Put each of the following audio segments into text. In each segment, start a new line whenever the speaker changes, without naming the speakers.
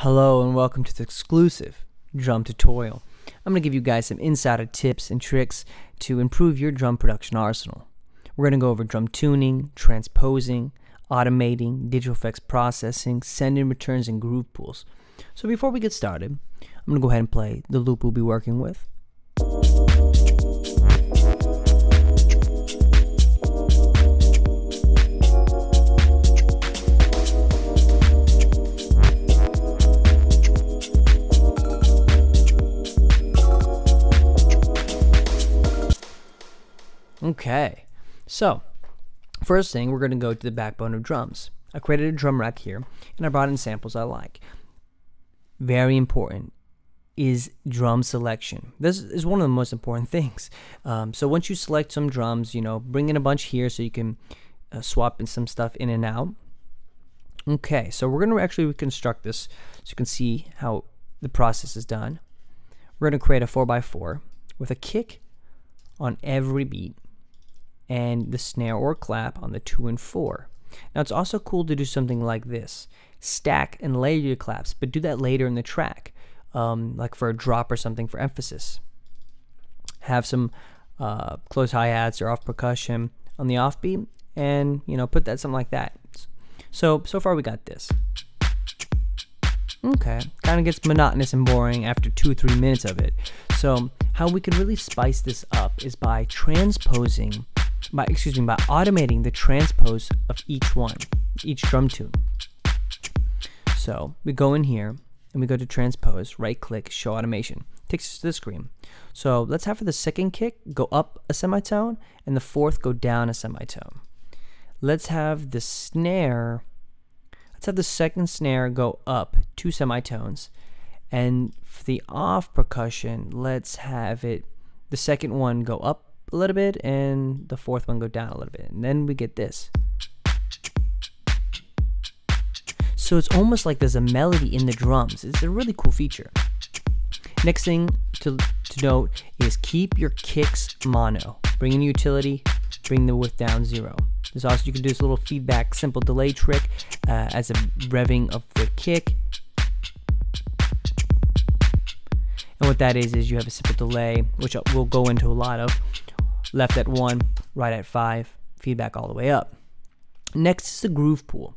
Hello and welcome to the exclusive drum tutorial. I'm going to give you guys some insider tips and tricks to improve your drum production arsenal. We're going to go over drum tuning, transposing, automating, digital effects processing, send and returns, and groove pools. So before we get started, I'm going to go ahead and play the loop we'll be working with. Okay, so first thing, we're going to go to the backbone of drums. I created a drum rack here, and I brought in samples I like. Very important is drum selection. This is one of the most important things. So once you select some drums, bring in a bunch here so you can swap in some stuff in and out. Okay, so we're going to actually reconstruct this so you can see how the process is done. We're going to create a 4x4 with a kick on every beat and the snare or clap on the 2 and 4. Now it's also cool to do something like this. Stack and layer your claps, but do that later in the track, like for a drop or something for emphasis. Have some close hi-hats or off percussion on the offbeat, and put that something like that. So far we got this. Okay, kind of gets monotonous and boring after 2 or 3 minutes of it. So how we could really spice this up is by automating the transpose of each drum tune. So we go in here and we go to transpose, right click, show automation. Takes us to the screen. So let's have for the second kick go up a semitone and the fourth go down a semitone. Let's have the snare, let's have the second snare go up 2 semitones. And for the off percussion, let's have it, the second one go up a little bit and the fourth one go down a little bit. And then we get this. So it's almost like there's a melody in the drums. It's a really cool feature. Next thing to note is keep your kicks mono. Bring in utility, bring the width down 0. There's also, you can do this little feedback simple delay trick as a revving of the kick. And what that is you have a simple delay, which we'll go into a lot of. Left at 1, right at 5, feedback all the way up. Next is the groove pool.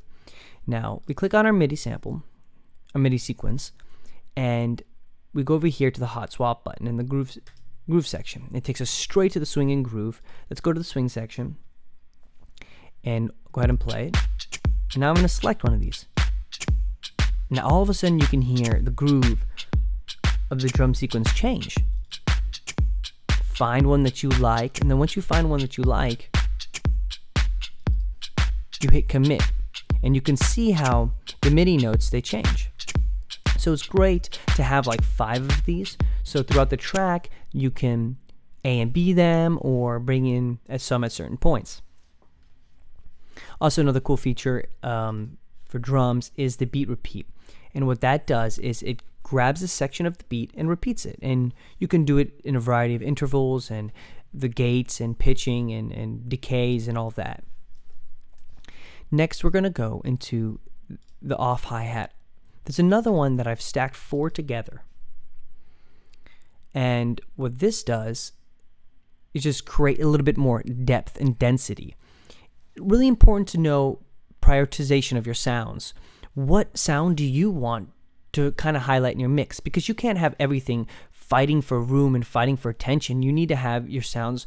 Now, we click on our MIDI sample, our MIDI sequence, and we go over here to the hot swap button in the groove section. It takes us straight to the swing and groove. Let's go to the swing section and go ahead and play it. And now I'm going to select one of these. Now all of a sudden you can hear the groove of the drum sequence change. Find one that you like, and then once you find one that you like, you hit commit, and you can see how the MIDI notes, they change. So it's great to have like 5 of these, so throughout the track you can A and B them or bring in some at certain points. Also, another cool feature for drums is the beat repeat, and what that does is it grabs a section of the beat and repeats it, and you can do it in a variety of intervals and the gates and pitching and decays and all that. Next we're going to go into the off hi-hat. There's another one that I've stacked 4 together, and what this does is just create a little bit more depth and density. Really important to know prioritization of your sounds. What sound do you want to kind of highlight in your mix? Because you can't have everything fighting for room and fighting for attention. You need to have your sounds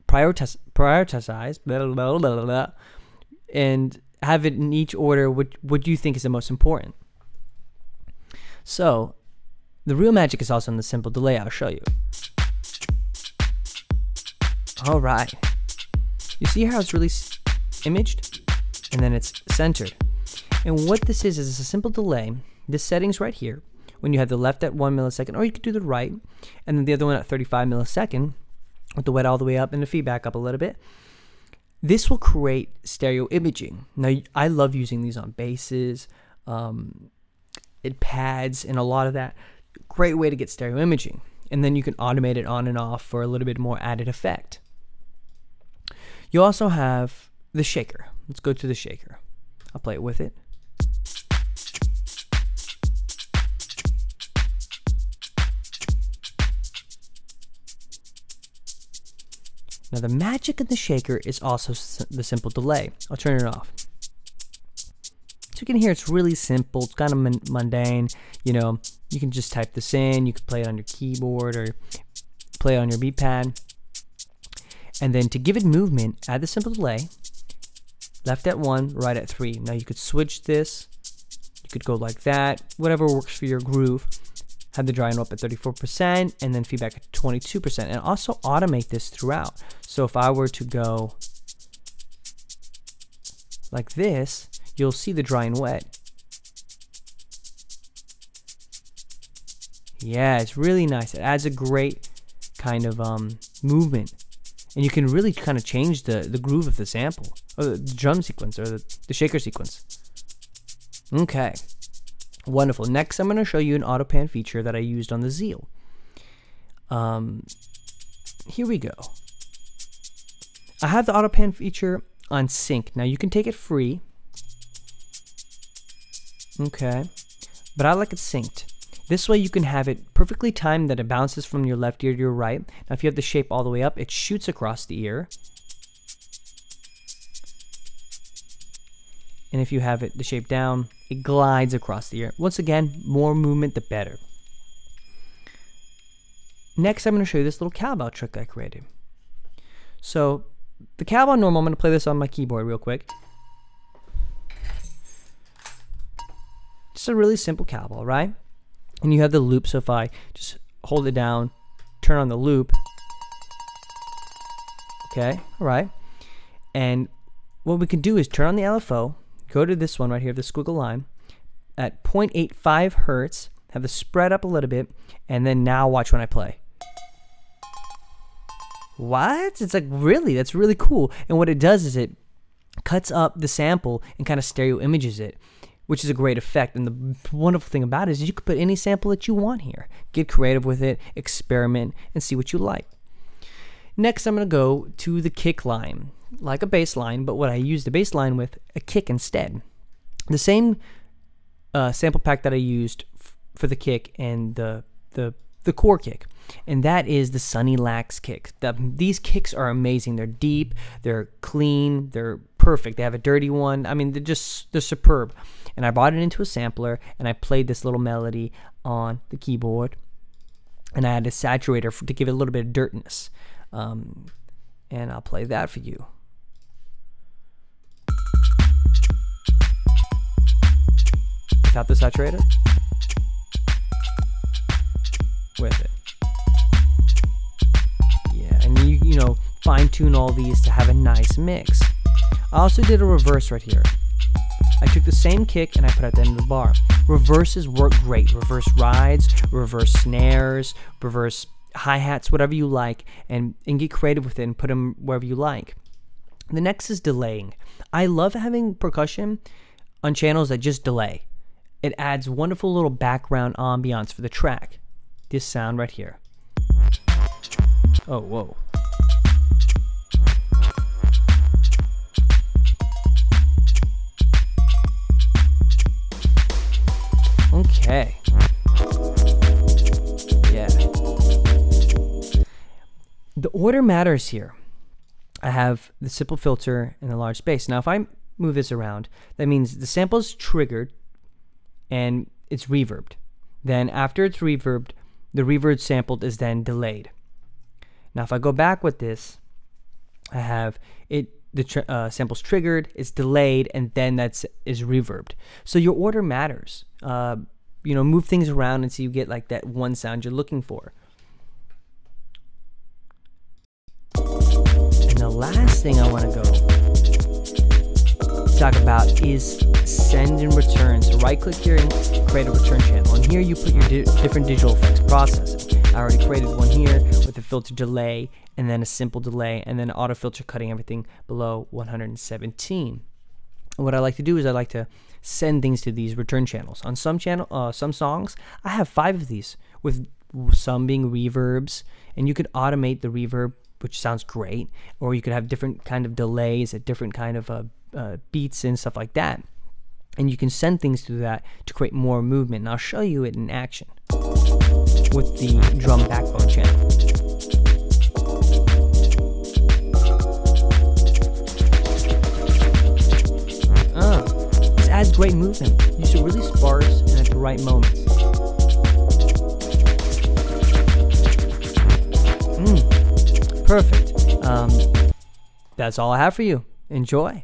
prioritized, and have it in each order what you think is the most important. So the real magic is also in the simple delay. I'll show you. All right, you see how it's really imaged and then it's centered. And what this is a simple delay. This setting's right here when you have the left at 1 millisecond, or you could do the right and then the other one at 35 millisecond with the wet all the way up and the feedback up a little bit. This will create stereo imaging. Now I love using these on basses, it pads, and a lot of that. Great way to get stereo imaging, and then you can automate it on and off for a little bit more added effect. You also have the shaker. Let's go to the shaker. I'll play it with it. Now the magic in the shaker is also the simple delay. I'll turn it off. So you can hear it's really simple. It's kind of mundane. You know, you can just type this in. You can play it on your keyboard or play it on your beat pad. And then to give it movement, add the simple delay. Left at 1, right at 3. Now you could switch this. You could go like that. Whatever works for your groove. Have the dry and up at 34% and then feedback at 22%. And also automate this throughout. So if I were to go like this, you'll see the dry and wet. Yeah, it's really nice. It adds a great kind of movement. And you can really kind of change the groove of the sample, or the drum sequence, or the shaker sequence. Okay, wonderful. Next, I'm going to show you an auto pan feature that I used on the Zeal. Here we go. I have the auto pan feature on sync. Now you can take it free. Okay, but I like it synced. This way you can have it perfectly timed that it bounces from your left ear to your right. Now if you have the shape all the way up, it shoots across the ear. And if you have it the shape down, it glides across the ear. Once again, more movement the better. Next I'm going to show you this little cowbell trick that I created. So the cowbell normal, I'm going to play this on my keyboard real quick. Just a really simple cowbell, right? And you have the loop, so if I just hold it down, turn on the loop, okay, all right. And what we can do is turn on the LFO, go to this one right here, the squiggle line, at 0.85 hertz, have the spread up a little bit, and then now watch when I play. What? It's like, really, that's really cool. And what it does is it cuts up the sample and kind of stereo images it, which is a great effect. And the wonderful thing about it is you can put any sample that you want here. Get creative with it, experiment, and see what you like. Next, I'm going to go to the kick line, like a bass line, but what I use the bass line with, a kick instead. The same sample pack that I used for the kick and the core kick, and that is the Sunny Lax kick. These kicks are amazing. They're deep, they're clean, they're perfect. They have a dirty one. I mean, they're superb. And I brought it into a sampler and I played this little melody on the keyboard, and I had a saturator to give it a little bit of dirtness. And I'll play that for you. Without the saturator? With it. Yeah, and you know, fine tune all these to have a nice mix. I also did a reverse right here. I took the same kick and I put it at the end of the bar. Reverses work great. Reverse rides, reverse snares, reverse hi-hats, whatever you like, and get creative with it and put them wherever you like. The next is delaying. I love having percussion on channels that just delay. It adds wonderful little background ambiance for the track. This sound right here. Oh, whoa. Okay. Yeah. The order matters here. I have the simple filter and the large space. Now if I move this around, that means the sample is triggered and it's reverbed. Then after it's reverbed, the reverb sampled is then delayed. Now if I go back with this, I have it, the sample's triggered, it's delayed, and then is reverbed. So your order matters. You know, move things around until you get like that one sound you're looking for. And the last thing I want to go talk about is send and return. So right click here and create a return channel. And here you put your different digital effects processing. I already created one here with a filter delay and then a simple delay and then auto filter cutting everything below 117. And what I like to do is I like to send things to these return channels. On some songs, I have 5 of these, with some being reverbs, and you could automate the reverb, which sounds great, or you could have different kind of delays at different kind of beats and stuff like that. And you can send things through that to create more movement. And I'll show you it in action with the drum backbone channel. moving. Use it really sparse and at the right moments. Perfect. That's all I have for you. Enjoy.